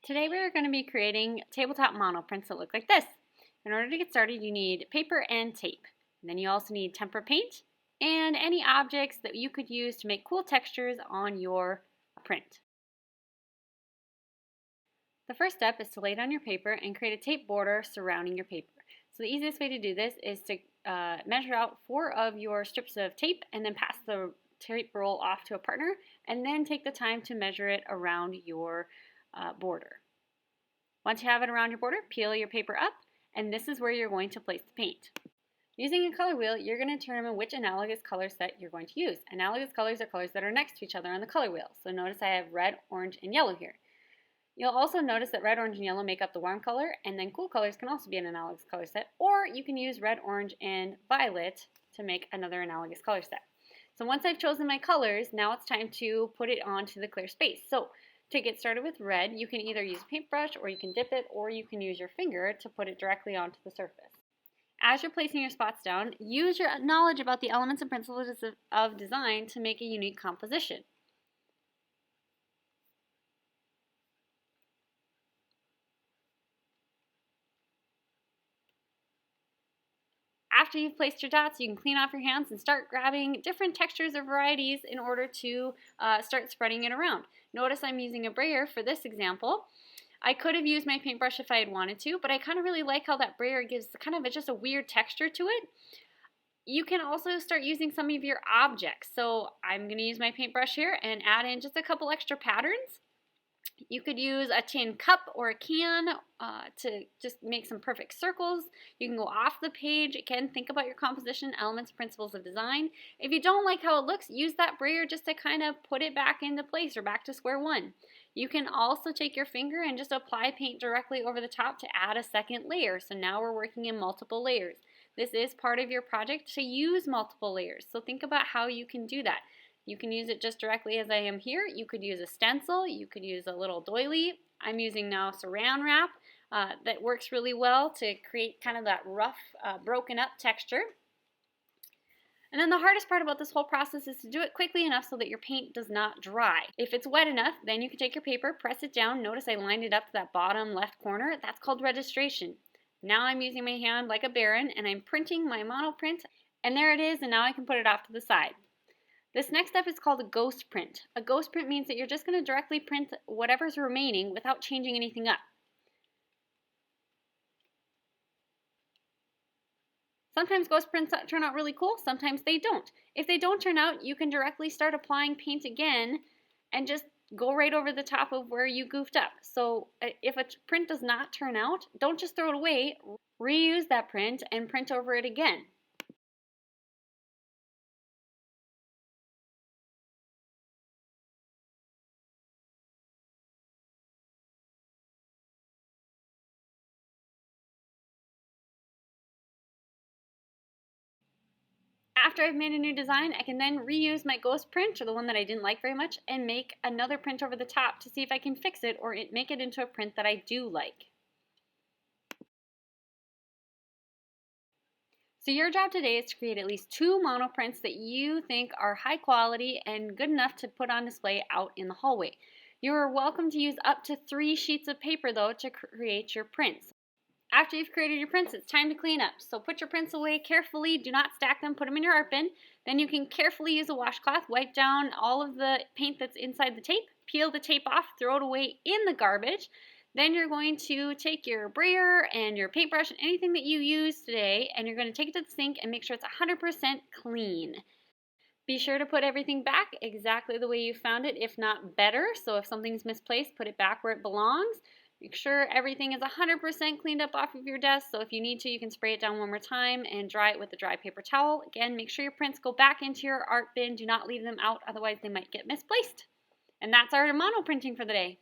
Today we are going to be creating tabletop monoprints that look like this. In order to get started, you need paper and tape. And then you also need tempera paint and any objects that you could use to make cool textures on your print. The first step is to lay down your paper and create a tape border surrounding your paper. So the easiest way to do this is to measure out 4 of your strips of tape and then pass the tape roll off to a partner, and then take the time to measure it around your border. Once you have it around your border, peel your paper up, and this is where you're going to place the paint. Using a color wheel, you're going to determine which analogous color set you're going to use. Analogous colors are colors that are next to each other on the color wheel. So notice I have red, orange, and yellow here. You'll also notice that red, orange, and yellow make up the warm color, and then cool colors can also be an analogous color set, or you can use red, orange, and violet to make another analogous color set. So once I've chosen my colors, now it's time to put it onto the clear space. So to get started with red, you can either use a paintbrush, or you can dip it, or you can use your finger to put it directly onto the surface. As you're placing your spots down, use your knowledge about the elements and principles of design to make a unique composition. After you've placed your dots, you can clean off your hands and start grabbing different textures or varieties in order to start spreading it around. Notice I'm using a brayer for this example. I could have used my paintbrush if I had wanted to, but I kind of really like how that brayer gives kind of just a weird texture to it. You can also start using some of your objects. So I'm going to use my paintbrush here and add in just a couple extra patterns. You could use a tin cup or a can to just make some perfect circles. You can go off the page. Again, think about your composition, elements, principles of design. If you don't like how it looks, use that brayer just to kind of put it back into place or back to square one. You can also take your finger and just apply paint directly over the top to add a second layer. So now we're working in multiple layers. This is part of your project to use multiple layers. So think about how you can do that. You can use it just directly as I am here. You could use a stencil. You could use a little doily. I'm using now saran wrap that works really well to create kind of that rough, broken up texture. And then the hardest part about this whole process is to do it quickly enough so that your paint does not dry. If it's wet enough, then you can take your paper, press it down. Notice I lined it up to that bottom left corner. That's called registration. Now I'm using my hand like a baron and I'm printing my monoprint. And there it is, and now I can put it off to the side. This next step is called a ghost print. A ghost print means that you're just going to directly print whatever's remaining without changing anything up. Sometimes ghost prints turn out really cool, sometimes they don't. If they don't turn out, you can directly start applying paint again and just go right over the top of where you goofed up. So if a print does not turn out, don't just throw it away. Reuse that print and print over it again. After I've made a new design, I can then reuse my ghost print, or the one that I didn't like very much, and make another print over the top to see if I can fix it or make it into a print that I do like. So your job today is to create at least 2 monoprints that you think are high quality and good enough to put on display out in the hallway. You are welcome to use up to 3 sheets of paper though to create your prints. After you've created your prints, it's time to clean up. So put your prints away carefully. Do not stack them. Put them in your art bin. Then you can carefully use a washcloth, wipe down all of the paint that's inside the tape, peel the tape off, throw it away in the garbage. Then you're going to take your brayer and your paintbrush and anything that you used today, and you're going to take it to the sink and make sure it's 100% clean. Be sure to put everything back exactly the way you found it, if not better. So if something's misplaced, put it back where it belongs. Make sure everything is 100% cleaned up off of your desk. So if you need to, you can spray it down one more time and dry it with a dry paper towel. Again, make sure your prints go back into your art bin. Do not leave them out, otherwise they might get misplaced. And that's our mono printing for the day.